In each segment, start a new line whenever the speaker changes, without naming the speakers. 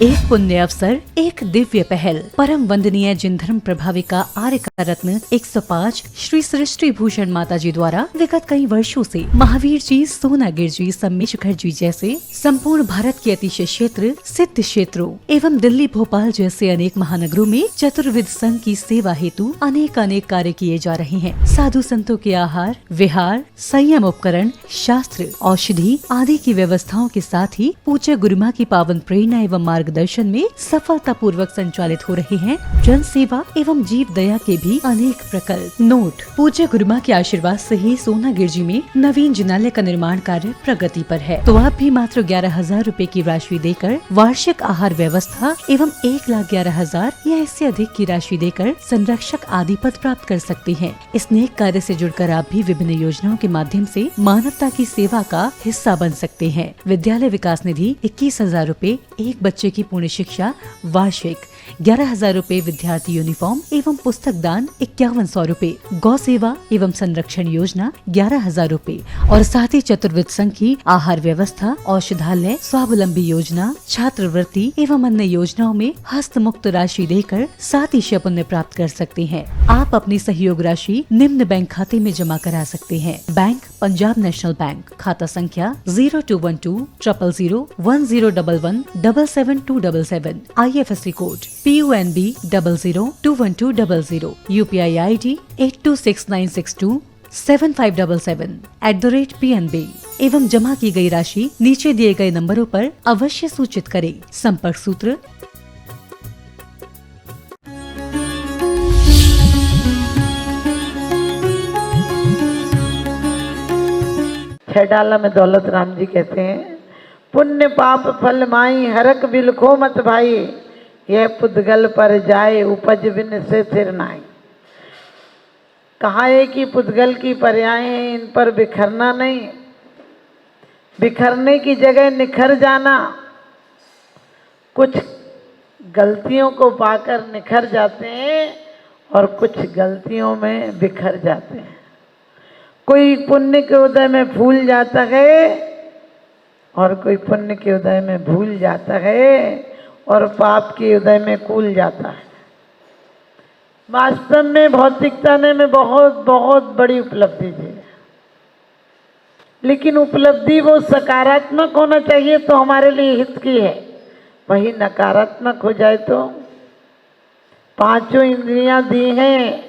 एक पुण्य अवसर, एक दिव्य पहल। परम वंदनीय जिन धर्म प्रभाविका आर्य का रत्न 105 श्री सृष्टि भूषण माता जी द्वारा विगत कई वर्षों से महावीर जी, सोनागिर जी, सम्मेशखर जी जैसे संपूर्ण भारत के अतिशय क्षेत्र, सिद्ध क्षेत्रों एवं दिल्ली, भोपाल जैसे अनेक महानगरों में चतुर्विध संघ की सेवा हेतु अनेक कार्य किए जा रहे हैं। साधु संतों के आहार, विहार, संयम उपकरण, शास्त्र, औषधि आदि की व्यवस्थाओं के साथ ही पूज्य गुरुमा की पावन प्रेरणा एवं मार्गदर्शन में सफलता पूर्वक संचालित हो रहे हैं जन सेवा एवं जीव दया के भी अनेक प्रकल्प। नोट: पूज्य गुरुमा के आशीर्वाद से ही सोनागिर जी में नवीन जिनालय का निर्माण कार्य प्रगति पर है, तो आप भी मात्र 11,000 रूपए की राशि देकर वार्षिक आहार व्यवस्था एवं 1,11,000 या इससे अधिक की राशि देकर संरक्षक आदि पद प्राप्त कर सकते हैं। इस नेक कार्य से जुड़कर आप भी विभिन्न योजनाओं के माध्यम से मानवता की सेवा का हिस्सा बन सकते हैं। विद्यालय विकास निधि 21,000 रूपए, एक बच्चे की पूर्ण शिक्षा वार्षिक, 11,000 रूपए विद्यार्थी यूनिफॉर्म एवं पुस्तक दान 5,100 रूपए, गौ सेवा एवं संरक्षण योजना 11,000 रूपए और साथ ही चतुर्विध संघ की आहार व्यवस्था, औषधालय, स्वावलंबी योजना, छात्रवृत्ति एवं अन्य योजनाओं में हस्त मुक्त राशि देकर 7 पुण्य प्राप्त कर सकते हैं। आप अपनी सहयोग राशि निम्न बैंक खाते में जमा करा सकते हैं। बैंक: पंजाब नेशनल बैंक, खाता संख्या 0212 000 1011 77277, IFSC code PUNB 00212000, UPI ID 826962 7577 @PNB एवं जमा की गई राशि नीचे दिए गए नंबरों पर अवश्य सूचित करें। संपर्क सूत्र:
छेडाला में दौलत राम जी कहते हैं, पुण्य पाप फल माई हरक बिलखो मत भाई, यह पुद्गल पर जाए उपज बिन से थिर नाई। कहा है कि पुद्गल की पर्याय हैं, इन पर बिखरना नहीं, बिखरने की जगह निखर जाना। कुछ गलतियों को पाकर निखर जाते हैं और कुछ गलतियों में बिखर जाते हैं। कोई पुण्य के उदय में फूल जाता है और कोई पुण्य के उदय में भूल जाता है और पाप के उदय में कूल जाता है। वास्तव में भौतिकता ने में बहुत बहुत बड़ी उपलब्धि दी है, लेकिन उपलब्धि वो सकारात्मक होना चाहिए तो हमारे लिए हित की है। वही नकारात्मक हो जाए तो 5 इंद्रियां दी हैं,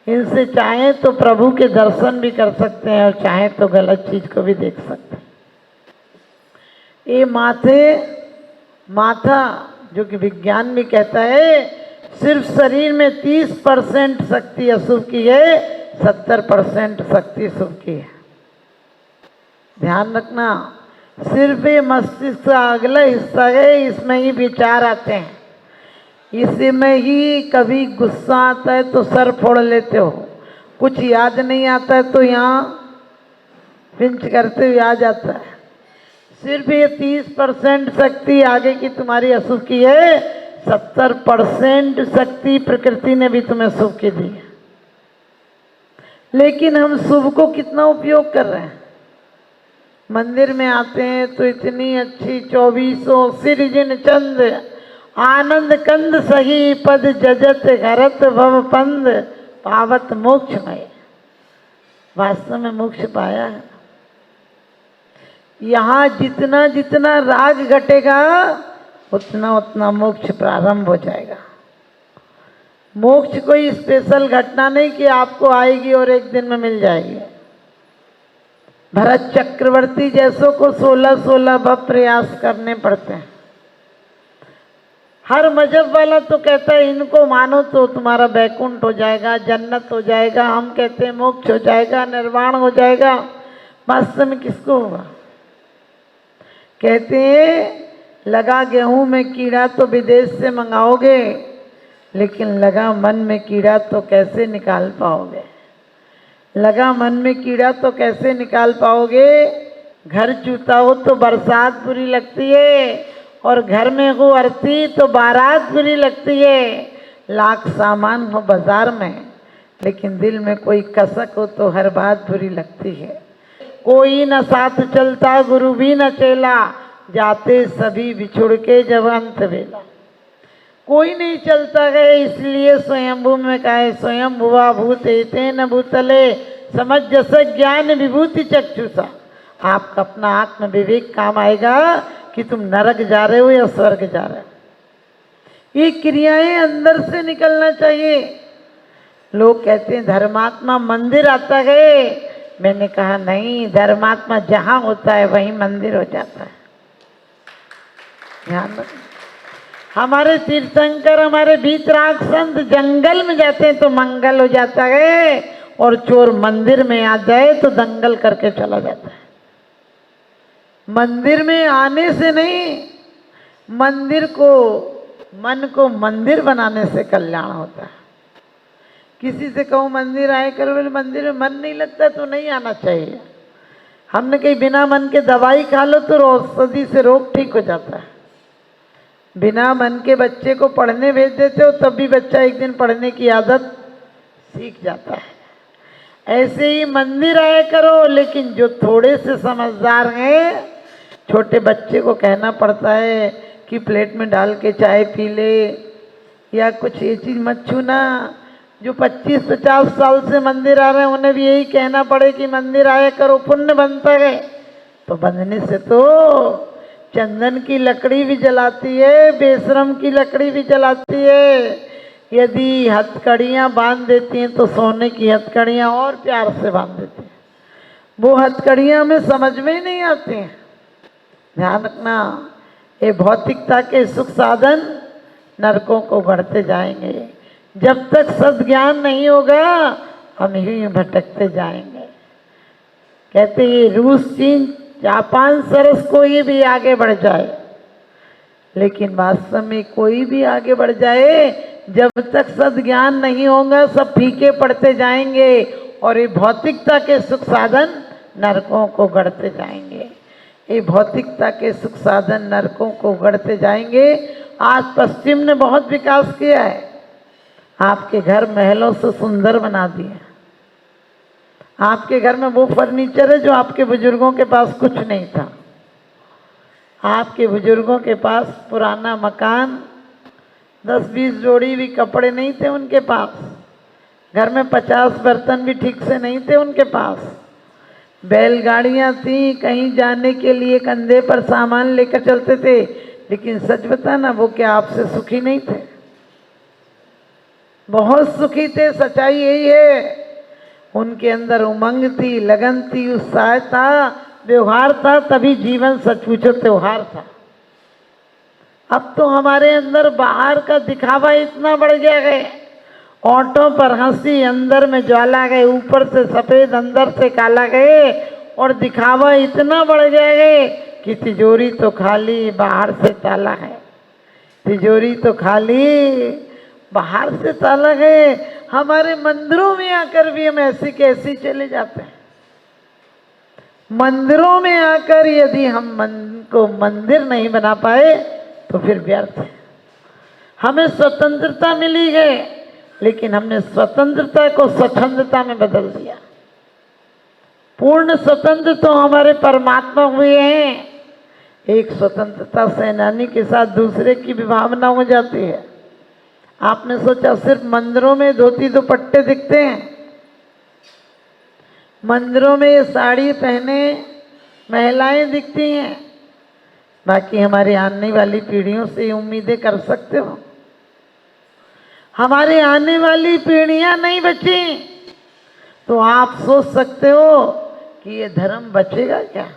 इनसे चाहे तो प्रभु के दर्शन भी कर सकते हैं और चाहे तो गलत चीज को भी देख सकते हैं। ये माथा जो कि विज्ञान भी कहता है, सिर्फ शरीर में 30% शक्ति अशुभ की है, 70% शक्ति शुभ की है। ध्यान रखना, सिर्फ ये मस्तिष्क का अगला हिस्सा है, इसमें ही विचार आते हैं, इसी में ही कभी गुस्सा आता है तो सर फोड़ लेते हो, कुछ याद नहीं आता है तो यहाँ पिंच करते हुए आ जाता है। सिर्फ ये 30% शक्ति आगे की तुम्हारी अशुभ की है, 70% शक्ति प्रकृति ने भी तुम्हें शुभ की दी है। लेकिन हम शुभ को कितना उपयोग कर रहे हैं? मंदिर में आते हैं तो इतनी अच्छी 2400 सिरजिन चंद आनंद कंद सही पद जजत घरत भव पंद पावत मोक्ष में। वास्तव में मोक्ष पाया है। यहाँ जितना जितना राग घटेगा उतना उतना मोक्ष प्रारंभ हो जाएगा। मोक्ष कोई स्पेशल घटना नहीं कि आपको आएगी और एक दिन में मिल जाएगी। भरत चक्रवर्ती जैसों को 16 भव प्रयास करने पड़ते हैं। हर मजहब वाला तो कहता है इनको मानो तो तुम्हारा वैकुंठ हो जाएगा, जन्नत हो जाएगा। हम कहते हैं मोक्ष हो जाएगा, निर्वाण हो जाएगा। वास्तव में किसको होगा? कहते हैं लगा गेहूं में कीड़ा तो विदेश से मंगाओगे, लेकिन लगा मन में कीड़ा तो कैसे निकाल पाओगे? लगा मन में कीड़ा तो कैसे निकाल पाओगे? घर जूता हो तो बरसात बुरी लगती है और घर में हो आरती तो बारात बुरी लगती है। लाख सामान हो बाजार में, लेकिन दिल में कोई कसक हो तो हर बात बुरी लगती है। कोई न साथ चलता गुरु भी न चेला, जाते सभी बिछुड़ के जब अंत बेला। कोई नहीं चलता गए, इसलिए स्वयंभू में कहा है स्वयं भुवा भूत एतेन भूतले समझ जस ज्ञान विभूति चक्षुषा। आपका अपना आत्म विवेक काम आएगा कि तुम नरक जा रहे हो या स्वर्ग जा रहे हो। ये क्रियाएं अंदर से निकलना चाहिए। लोग कहते हैं धर्मात्मा मंदिर आता है, मैंने कहा नहीं, धर्मात्मा जहां होता है वहीं मंदिर हो जाता है। ध्यान रखना। हमारे तीर्थंकर, हमारे बीतराग संत जंगल में जाते हैं तो मंगल हो जाता है, और चोर मंदिर में आ जाए तो दंगल करके चला जाता है। मंदिर में आने से नहीं, मंदिर को, मन को मंदिर बनाने से कल्याण होता है। किसी से कहूँ मंदिर आए करो, बोले मंदिर में मन नहीं लगता तो नहीं आना चाहिए। हमने कही बिना मन के दवाई खा लो तो औषधि से रोग ठीक हो जाता है। बिना मन के बच्चे को पढ़ने भेज देते हो तब भी बच्चा एक दिन पढ़ने की आदत सीख जाता है। ऐसे ही मंदिर आया करो, लेकिन जो थोड़े से समझदार हैं, छोटे बच्चे को कहना पड़ता है कि प्लेट में डाल के चाय पी ले या कुछ ये चीज़ मत छूना। जो 25-50 साल से मंदिर आ रहे हैं उन्हें भी यही कहना पड़े कि मंदिर आया करो, पुण्य बनता है। तो बंधने से तो चंदन की लकड़ी भी जलाती है, बेशरम की लकड़ी भी जलाती है। यदि हथकड़ियाँ बांध देती हैं तो सोने की हथकड़ियाँ और प्यार से बांध देती हैं। वो हथकड़ियाँ हमें समझ में ही नहीं आती हैं। ध्यान रखना, ये भौतिकता के सुख साधन नरकों को बढ़ते जाएंगे। जब तक सद्ज्ञान नहीं होगा हम यूं भटकते जाएंगे। कहते ये रूस, चीन, जापान, सरस कोई भी आगे बढ़ जाए, लेकिन वास्तव में कोई भी आगे बढ़ जाए, जब तक सद्ज्ञान नहीं होगा सब फीके पड़ते जाएंगे और ये भौतिकता के सुख साधन नरकों को गढ़ते जाएंगे। ये भौतिकता के सुख साधन नरकों को गढ़ते जाएंगे। आज पश्चिम ने बहुत विकास किया है, आपके घर महलों से सुंदर बना दिए। आपके घर में वो फर्नीचर है जो आपके बुजुर्गों के पास कुछ नहीं था। आपके बुजुर्गों के पास पुराना मकान, 10-20 जोड़ी भी कपड़े नहीं थे उनके पास। घर में 50 बर्तन भी ठीक से नहीं थे उनके पास। बैलगाड़ियाँ थी, कहीं जाने के लिए कंधे पर सामान लेकर चलते थे, लेकिन सच बताना वो क्या आपसे सुखी नहीं थे? बहुत सुखी थे। सच्चाई यही है। उनके अंदर उमंग थी, लगन थी, उत्साह था, व्यवहार था, तभी जीवन सचमुच त्योहार था। अब तो हमारे अंदर बाहर का दिखावा इतना बढ़ गया है, ऑटो पर हंसी, अंदर में ज्वाला गए, ऊपर से सफेद अंदर से काला गए, और दिखावा इतना बढ़ गया है कि तिजोरी तो खाली बाहर से ताला है। तिजोरी तो खाली बाहर से ताला है। हमारे मंदिरों में आकर भी हम ऐसी कैसी चले जाते हैं। मंदिरों में आकर यदि हम मन को मंदिर नहीं बना पाए तो फिर व्यर्थ है। हमें स्वतंत्रता मिली है, लेकिन हमने स्वतंत्रता को स्वच्छंदता में बदल दिया। पूर्ण स्वतंत्र तो हमारे परमात्मा हुए हैं। एक स्वतंत्रता सेनानी के साथ दूसरे की भी भावना हो जाती है। आपने सोचा सिर्फ मंदिरों में धोती दुपट्टे दिखते हैं? मंदिरों में ये साड़ी पहने महिलाएं दिखती हैं, बाकी हमारी आने वाली पीढ़ियों से उम्मीदें कर सकते हो? हमारी आने वाली पीढ़ियां नहीं बची तो आप सोच सकते हो कि ये धर्म बचेगा क्या?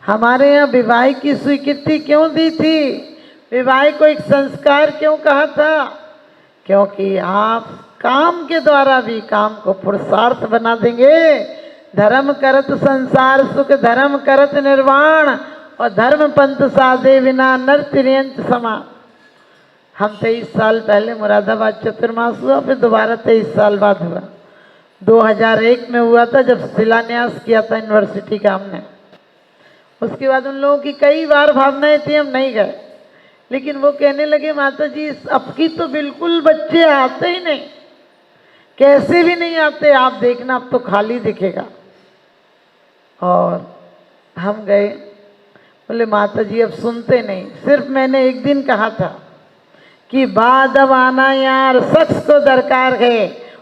हमारे यहाँ विवाह की स्वीकृति क्यों दी थी? विवाह को एक संस्कार क्यों कहा था? क्योंकि आप काम के द्वारा भी काम को पुरुषार्थ बना देंगे। धर्म करत संसार सुख, धर्म करत निर्वाण, और धर्म पंथ साधे बिना नर तिर्यंत समान। हम 23 साल पहले मुरादाबाद चतुर्मास हुआ, फिर दोबारा 23 साल बाद हुआ। 2001 में हुआ था जब शिलान्यास किया था यूनिवर्सिटी का हमने। उसके बाद उन लोगों की कई बार भावनाएं थी, हम नहीं गए। लेकिन वो कहने लगे माता जी अब की तो बिल्कुल बच्चे आते ही नहीं, कैसे भी नहीं आते, आप देखना अब तो खाली दिखेगा। और हम गए, बोले माता जी अब सुनते नहीं, सिर्फ मैंने एक दिन कहा था कि बाद अब आना यार शख्स को दरकार है,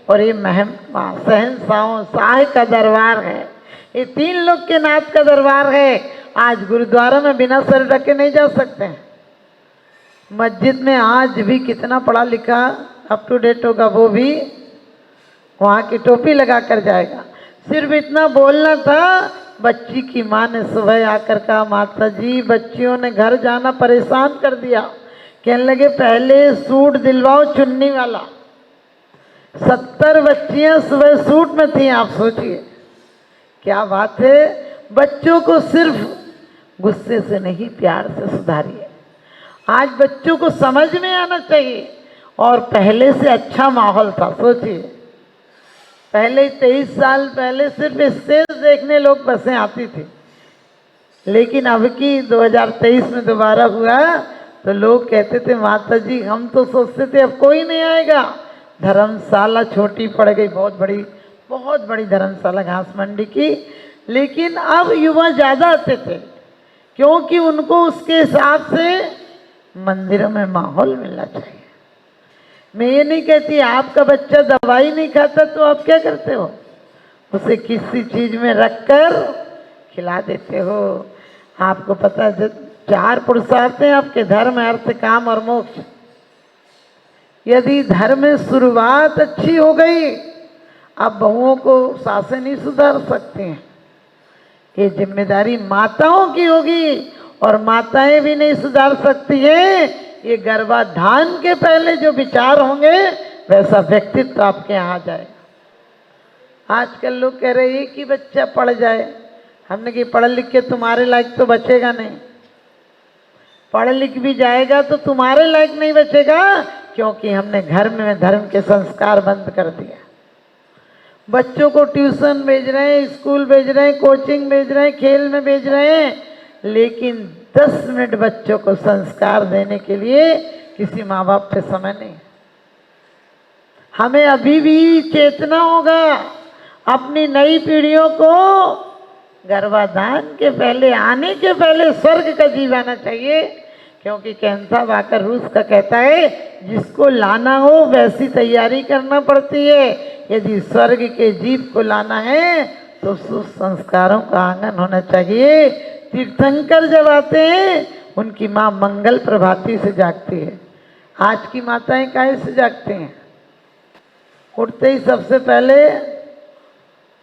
और ये शहंशाहों शाह का दरबार है, ये 3 लोग के नाथ का दरबार है। आज गुरुद्वारा में बिना सर ढके नहीं जा सकते हैं। मस्जिद में आज भी कितना पढ़ा लिखा अप टू डेट होगा वो भी वहाँ की टोपी लगा कर जाएगा। सिर्फ इतना बोलना था, बच्ची की माँ ने सुबह आकर कहा माता जी बच्चियों ने घर जाना परेशान कर दिया, कहने लगे पहले सूट दिलवाओ चुन्नी वाला। 70 बच्चियां सुबह सूट में थी, आप सोचिए क्या बात है। बच्चों को सिर्फ गुस्से से नहीं प्यार से सुधारिए। आज बच्चों को समझ में आना चाहिए, और पहले से अच्छा माहौल था। सोचिए पहले 23 साल पहले सिर्फ स्टेज देखने लोग बसें आती थी, लेकिन अब की 2023 में दोबारा हुआ तो लोग कहते थे माता जी हम तो सोचते थे अब कोई नहीं आएगा। धर्मशाला छोटी पड़ गई, बहुत बड़ी धर्मशाला घास मंडी की, लेकिन अब युवा ज़्यादा आते थे क्योंकि उनको उसके हिसाब से मंदिरों में माहौल मिलना चाहिए। मैं ये नहीं कहती आपका बच्चा दवाई नहीं खाता तो आप क्या करते हो, उसे किसी चीज़ में रखकर खिला देते हो। आपको पता है 4 पुरुषार्थ हैं आपके, धर्म अर्थ काम और मोक्ष। यदि धर्म में शुरुआत अच्छी हो गई, अब बहुओं को सासें नहीं सुधार सकती हैं। ये जिम्मेदारी माताओं की होगी, और माताएं भी नहीं सुधार सकती हैं। ये गर्भाधान के पहले जो विचार होंगे वैसा व्यक्तित्व आपके यहाँ आ जाएगा। आजकल लोग कह रहे हैं कि बच्चा पढ़ जाए, हमने कि पढ़ लिख के तुम्हारे लायक तो बचेगा नहीं, पढ़ लिख भी जाएगा तो तुम्हारे लायक नहीं बचेगा, क्योंकि हमने घर में धर्म के संस्कार बंद कर दिया। बच्चों को ट्यूशन भेज रहे हैं, स्कूल भेज रहे हैं, कोचिंग भेज रहे हैं, खेल में भेज रहे हैं, लेकिन 10 मिनट बच्चों को संस्कार देने के लिए किसी माँ बाप पे समय नहीं। हमें अभी भी चेतना होगा, अपनी नई पीढ़ियों को गर्भाधान के पहले, आने के पहले स्वर्ग का जीव आना चाहिए। क्योंकि कैंसा वाकर रूस का कहता है जिसको लाना हो वैसी तैयारी करना पड़ती है। यदि स्वर्ग के जीव को लाना है तो संस्कारों का आंगन होना चाहिए। तीर्थंकर जब आते हैं उनकी माँ मंगल प्रभाती से जागती है। आज की माताएं काहे से जागती हैं? उठते ही सबसे पहले,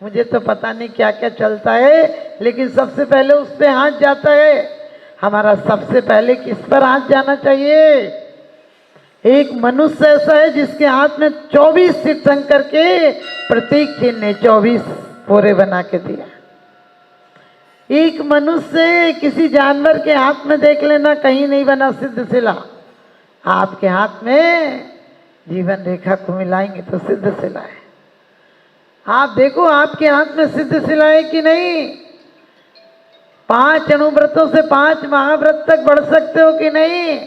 मुझे तो पता नहीं क्या क्या चलता है, लेकिन सबसे पहले उस पे हाथ जाता है। हमारा सबसे पहले किस पर हाथ जाना चाहिए? एक मनुष्य ऐसा है जिसके हाथ में 24 तीर्थंकर के प्रतीक चिन्ह ने 24 पोरे बना के दिया। एक मनुष्य किसी जानवर के हाथ में देख लेना, कहीं नहीं बना सिद्ध शिला। आपके हाथ में जीवन रेखा को मिलाएंगे तो सिद्ध शिला है। आप देखो आपके हाथ में सिद्ध शिला है कि नहीं? 5 अनुव्रतों से 5 महाव्रत तक बढ़ सकते हो कि नहीं?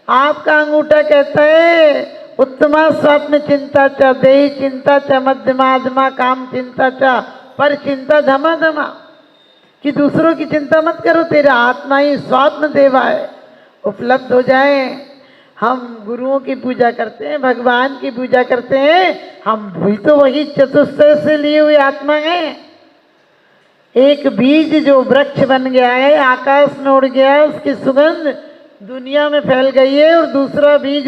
आपका अंगूठा कहता है उत्तमा स्वात्म चिंता च, देही चिंता च, मध्यमाधमा काम चिंता च, पर चिंता धमा धमा, कि दूसरों की चिंता मत करो, तेरा आत्मा ही स्वात्म देवा है, उपलब्ध हो जाए। हम गुरुओं की पूजा करते हैं, भगवान की पूजा करते हैं, हम भी तो वही चतुष्टय से लिए हुए आत्मा हैं। एक बीज जो वृक्ष बन गया है, आकाश में उड़ गया है, उसकी सुगंध दुनिया में फैल गई है, और दूसरा बीज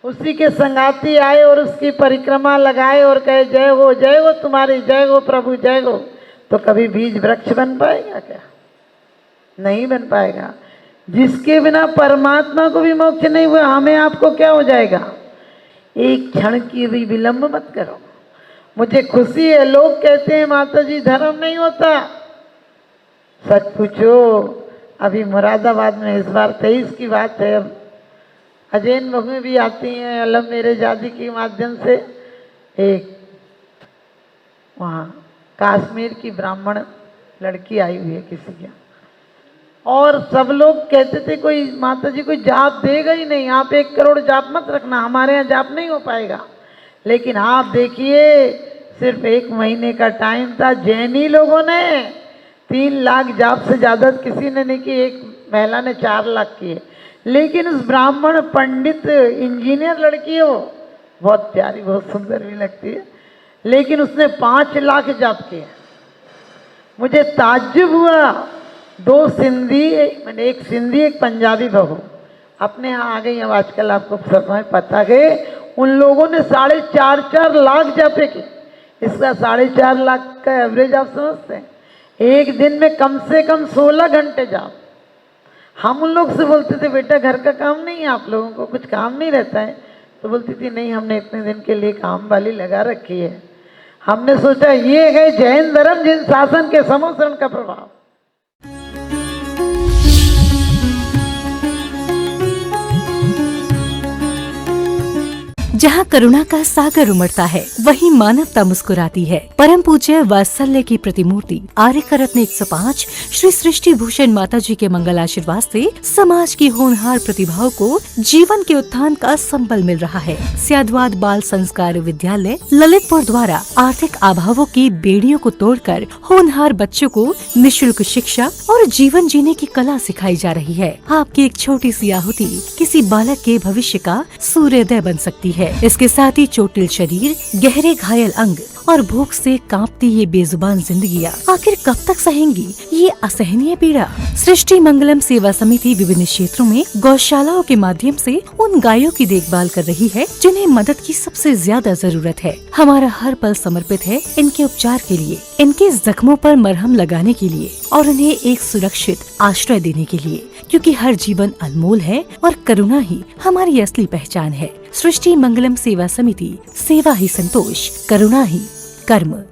उसी के संगाती आए और उसकी परिक्रमा लगाए और कहे जय हो तुम्हारी, जय हो प्रभु जय हो, तो कभी बीज वृक्ष बन पाएगा क्या? नहीं बन पाएगा। जिसके बिना परमात्मा को भी मोक्ष नहीं हुआ, हमें आपको क्या हो जाएगा? एक क्षण की भी विलंब मत करो। मुझे खुशी है, लोग कहते हैं माता जी धर्म नहीं होता। सच पूछो, अभी मुरादाबाद में इस बार 23 की बात है, अब अजैन बहुएं भी आती हैं अलम मेरे जादी के माध्यम से। एक वहाँ कश्मीर की ब्राह्मण लड़की आई हुई है किसी के, और सब लोग कहते थे कोई माता जी कोई जाप देगा ही नहीं, आप 1 करोड़ जाप मत रखना, हमारे यहाँ जाप नहीं हो पाएगा। लेकिन आप देखिए सिर्फ 1 महीने का टाइम था, जैनी लोगों ने 3 लाख जाप से ज़्यादा किसी ने नहीं की, एक महिला ने 4 लाख किए। लेकिन उस ब्राह्मण पंडित इंजीनियर लड़की है, वो बहुत प्यारी, बहुत सुंदर भी लगती है, लेकिन उसने 5 लाख जाप किए। मुझे ताज्जुब हुआ। 2 सिंधी, मैंने एक सिंधी एक पंजाबी बहू अपने यहाँ आ गई। अब आजकल आपको समय पता है, उन लोगों ने 4.5 लाख जापे की। इसका 4.5 लाख का एवरेज आप समझते हैं? एक दिन में कम से कम 16 घंटे जाप। हम उन लोग से बोलते थे बेटा घर का काम नहीं है, आप लोगों को कुछ काम नहीं रहता है? तो बोलती थी नहीं, हमने इतने दिन के लिए काम वाली लगा रखी है। हमने सोचा ये है जैन धर्म, जिन शासन के समोसरण का प्रभाव।
जहाँ करुणा का सागर उमड़ता है, वहीं मानवता मुस्कुराती है। परम पूज्य वात्सल्य की प्रतिमूर्ति आर्यका रत्न 105 श्री सृष्टि भूषण माता जी के मंगल आशीर्वाद से समाज की होनहार प्रतिभाओं को जीवन के उत्थान का संबल मिल रहा है। स्याद्वाद बाल संस्कार विद्यालय ललितपुर द्वारा आर्थिक अभावों की बेड़ियों को तोड़कर होनहार बच्चों को निःशुल्क शिक्षा और जीवन जीने की कला सिखाई जा रही है। आपकी एक छोटी सी आहुति किसी बालक के भविष्य का सूर्योदय बन सकती है। इसके साथ ही चोटिल शरीर, गहरे घायल अंग और भूख से कांपती ये बेजुबान जिंदगियां आखिर कब तक सहेंगी ये असहनीय पीड़ा? सृष्टि मंगलम सेवा समिति विभिन्न क्षेत्रों में गौशालाओं के माध्यम से उन गायों की देखभाल कर रही है जिन्हें मदद की सबसे ज्यादा जरूरत है। हमारा हर पल समर्पित है इनके उपचार के लिए, इनके जख्मों पर मरहम लगाने के लिए और उन्हें एक सुरक्षित आश्रय देने के लिए, क्योंकि हर जीवन अनमोल है और करुणा ही हमारी असली पहचान है। सृष्टि मंगलम सेवा समिति, सेवा ही संतोष, करुणा ही कर्म।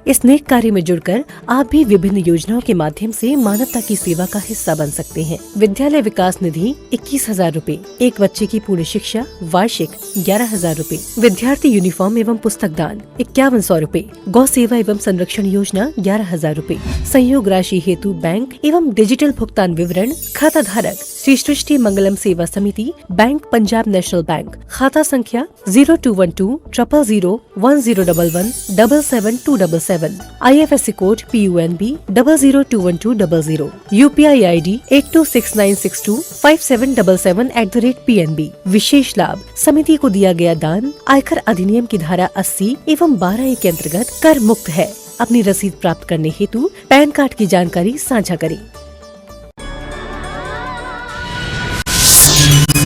इस नेक कार्य में जुड़कर आप भी विभिन्न योजनाओं के माध्यम से मानवता की सेवा का हिस्सा बन सकते हैं। विद्यालय विकास निधि 21,000 रूपए, एक बच्चे की पूर्ण शिक्षा वार्षिक 11,000 रूपए, विद्यार्थी यूनिफॉर्म एवं पुस्तक दान 5100 रूपए, गौ सेवा एवं संरक्षण योजना 11,000 रूपए, संयोग राशि हेतु बैंक एवं डिजिटल भुगतान विवरण, खाता धारक श्री सृष्टि मंगलम सेवा समिति, बैंक पंजाब नेशनल बैंक, खाता संख्या 0212 000 1011 77277, IFSC code PUNB 0021200, UPI ID 8269625777@PNB। विशेष लाभ, समिति को दिया गया दान आयकर अधिनियम की धारा 80 एवं 12A के अंतर्गत कर मुक्त है। अपनी रसीद प्राप्त करने हेतु पैन कार्ड की जानकारी साझा करें।